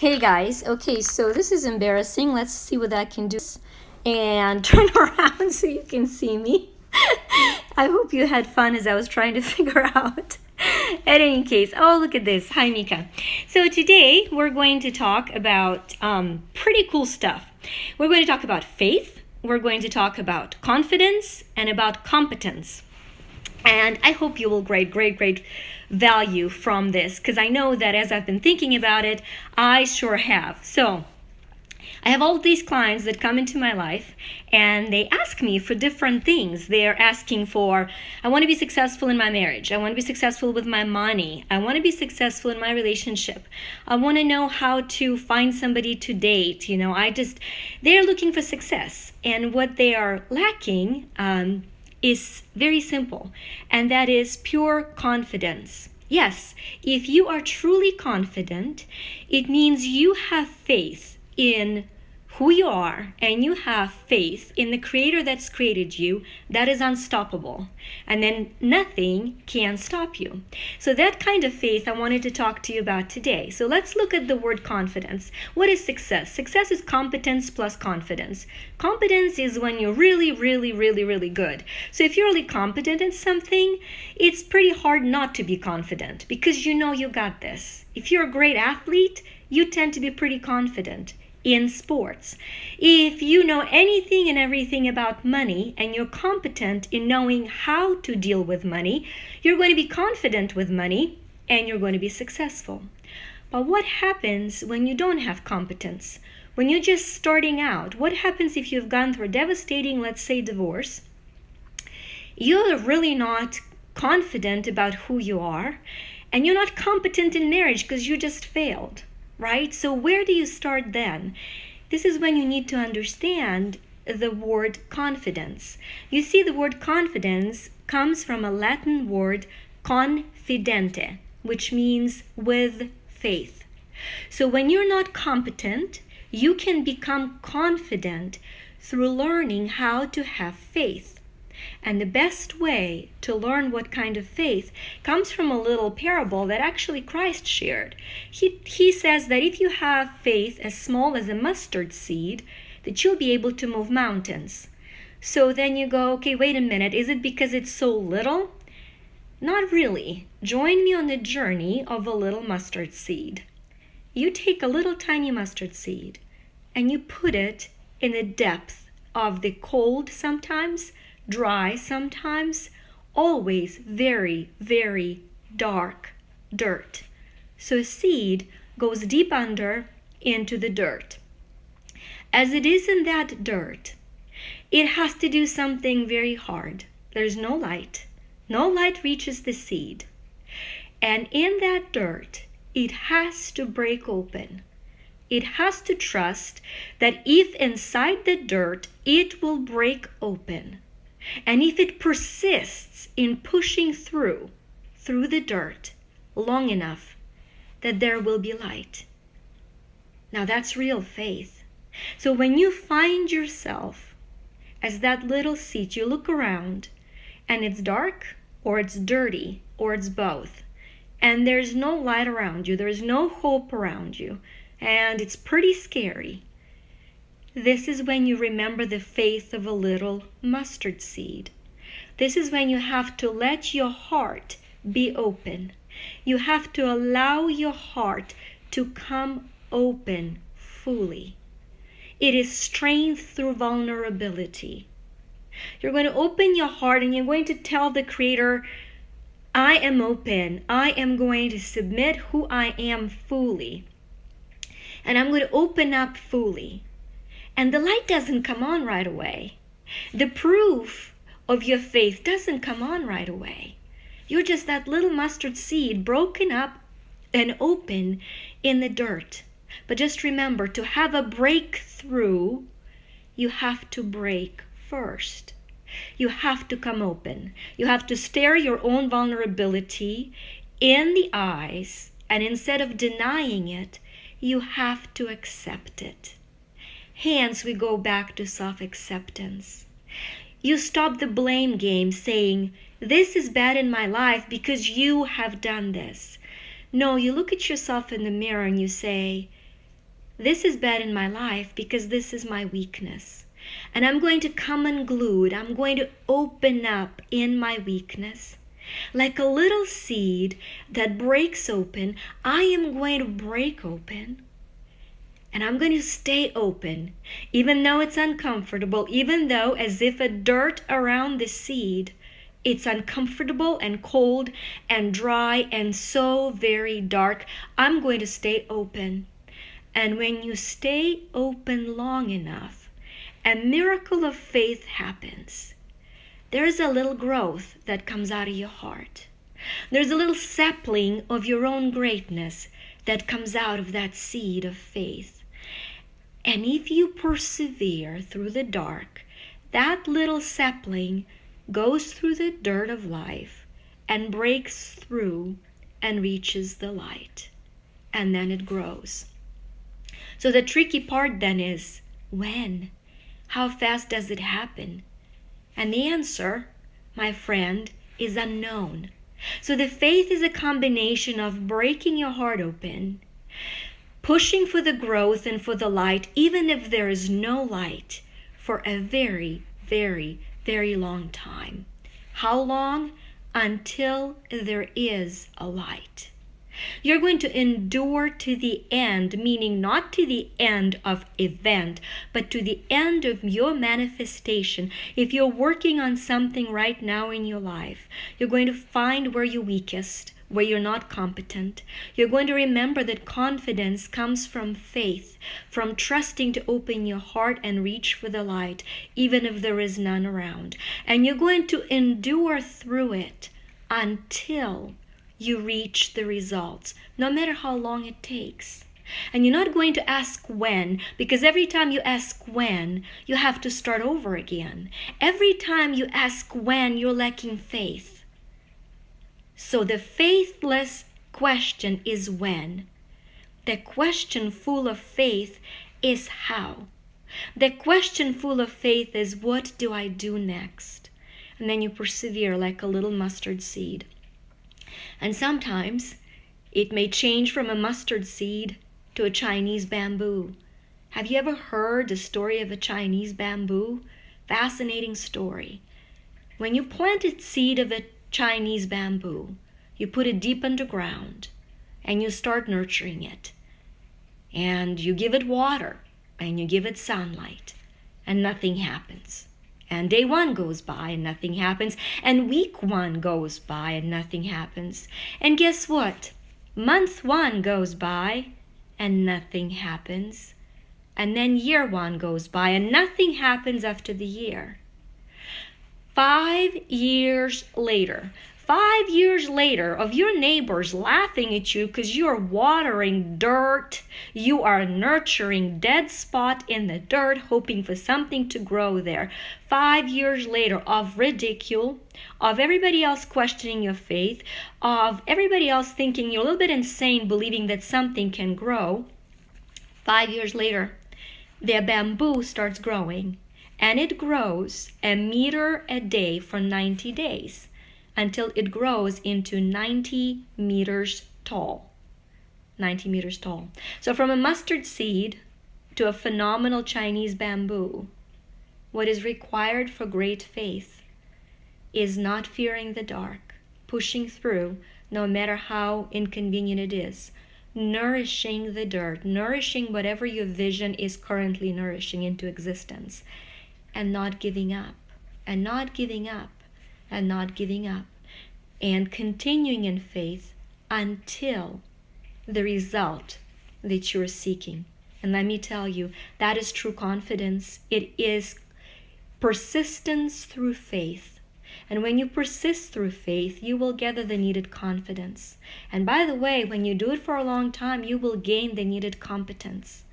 Hey guys, okay, so this is embarrassing. Let's see what I can do. And turn around so you can see me. I hope you had fun as I was trying to figure out. At any case, oh, look at this. Hi, Mika. So today we're going to talk about pretty cool stuff. We're going to talk about faith, we're going to talk about confidence, and about competence. And I hope you will great value from this, because I know that as I've been thinking about it, I sure have. So I have all these clients that come into my life and they ask me for different things. They're asking for, I want to be successful in my marriage. I want to be successful with my money. I want to be successful in my relationship. I want to know how to find somebody to date. They're looking for success. And what they are lacking is very simple, and that is pure confidence. Yes, if you are truly confident, it means you have faith in who you are, and you have faith in the creator that's created you, that is unstoppable. And then nothing can stop you. So that kind of faith I wanted to talk to you about today. So let's look at the word confidence. What is success? Success is competence plus confidence. Competence is when you're really good. So if you're really competent in something, it's pretty hard not to be confident because you know you got this. If you're a great athlete, you tend to be pretty confident in sports. If you know anything and everything about money and you're competent in knowing how to deal with money, you're going to be confident with money and you're going to be successful. But what happens when you don't have competence? When you're just starting out, what happens if you've gone through a devastating, let's say, divorce? You're really not confident about who you are, and you're not competent in marriage because you just failed. Right? So where do you start then? This is when you need to understand the word confidence. You see, the word confidence comes from a Latin word confidente, which means with faith. So when you're not competent, you can become confident through learning how to have faith. And the best way to learn what kind of faith comes from a little parable that actually Christ shared. He says that if you have faith as small as a mustard seed, that you'll be able to move mountains. So then you go, okay, wait a minute, is it because it's so little? Not really. Join me on the journey of a little mustard seed. You take a little tiny mustard seed and you put it in the depth of the cold sometimes, dry sometimes, always very dark dirt. So a seed goes deep under into the dirt. As it is in that dirt, it has to do something very hard. There's no light. No light reaches the seed. And in that dirt, it has to break open. It has to trust that if inside the dirt, it will break open. And if it persists in pushing through the dirt long enough, that there will be light. Now that's real faith. So when you find yourself as that little seed, you look around and it's dark or it's dirty or it's both. And there's no light around you. There's no hope around you. And it's pretty scary. This is when you remember the faith of a little mustard seed. This is when you have to let your heart be open. You have to allow your heart to come open fully. It is strength through vulnerability. You're going to open your heart and you're going to tell the Creator, I am open. I am going to submit who I am fully. And I'm going to open up fully. And the light doesn't come on right away. The proof of your faith doesn't come on right away. You're just that little mustard seed broken up and open in the dirt. But just remember, to have a breakthrough, you have to break first. You have to come open. You have to stare your own vulnerability in the eyes, and instead of denying it, you have to accept it. Hence, we go back to self-acceptance. You stop the blame game saying, this is bad in my life because you have done this. No, you look at yourself in the mirror and you say, this is bad in my life because this is my weakness. And I'm going to come unglued. I'm going to open up in my weakness. Like a little seed that breaks open, I am going to break open. And I'm going to stay open, even though it's uncomfortable, even though as if a dirt around the seed, it's uncomfortable and cold and dry and so very dark. I'm going to stay open. And when you stay open long enough, a miracle of faith happens. There's a little growth that comes out of your heart. There's a little sapling of your own greatness that comes out of that seed of faith. And if you persevere through the dark, that little sapling goes through the dirt of life and breaks through and reaches the light. And then it grows. So the tricky part then is, when? How fast does it happen? And the answer, my friend, is unknown. So the faith is a combination of breaking your heart open, pushing for the growth and for the light, even if there is no light, for a very, very, very long time. How long? Until there is a light. You're going to endure to the end, meaning not to the end of event, but to the end of your manifestation. If you're working on something right now in your life, you're going to find where you're weakest, where you're not competent. You're going to remember that confidence comes from faith, from trusting to open your heart and reach for the light, even if there is none around. And you're going to endure through it until you reach the results, no matter how long it takes. And you're not going to ask when, because every time you ask when, you have to start over again. Every time you ask when, you're lacking faith. So the faithless question is when. The question full of faith is how. The question full of faith is, what do I do next? And then you persevere like a little mustard seed. And sometimes it may change from a mustard seed to a Chinese bamboo. Have you ever heard the story of a Chinese bamboo? Fascinating story. When you plant a seed of a Chinese bamboo, you put it deep underground and you start nurturing it. And you give it water and you give it sunlight and nothing happens. And day 1 goes by and nothing happens. And week 1 goes by and nothing happens. And guess what? Month 1 goes by and nothing happens. And then year 1 goes by and nothing happens after the year. 5 years later, 5 years later of your neighbors laughing at you because you're watering dirt, you are nurturing dead spot in the dirt, hoping for something to grow there. 5 years later of ridicule, of everybody else questioning your faith, of everybody else thinking you're a little bit insane, believing that something can grow. 5 years later, their bamboo starts growing, and it grows a meter a day for 90 days. Until it grows into 90 meters tall. 90 meters tall. So from a mustard seed to a phenomenal Chinese bamboo, what is required for great faith is not fearing the dark, pushing through no matter how inconvenient it is, nourishing the dirt, nourishing whatever your vision is currently nourishing into existence, and not giving up, and not giving up, and not giving up, and continuing in faith until the result that you're seeking. And let me tell you, that is true confidence. It is persistence through faith. And when you persist through faith, you will gather the needed confidence. And by the way, when you do it for a long time, you will gain the needed competence.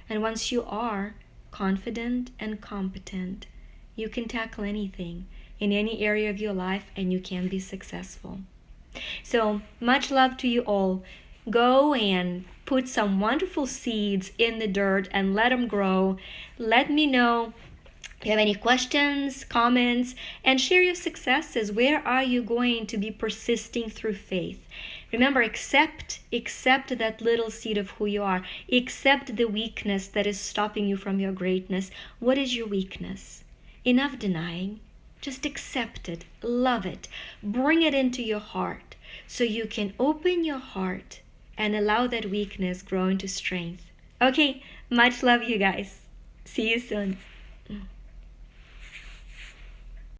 And once you are confident and competent, you can tackle anything in any area of your life and you can be successful. So much love to you all. Go and put some wonderful seeds in the dirt and let them grow. Let me know If you have any questions, comments, and share your successes. Where are you going to be persisting through faith? Remember, accept that little seed of who you are. Accept the weakness that is stopping you from your greatness. What is your weakness? Enough denying. Just accept it, love it, bring it into your heart so you can open your heart and allow that weakness grow into strength. Okay, much love, you guys. See you soon.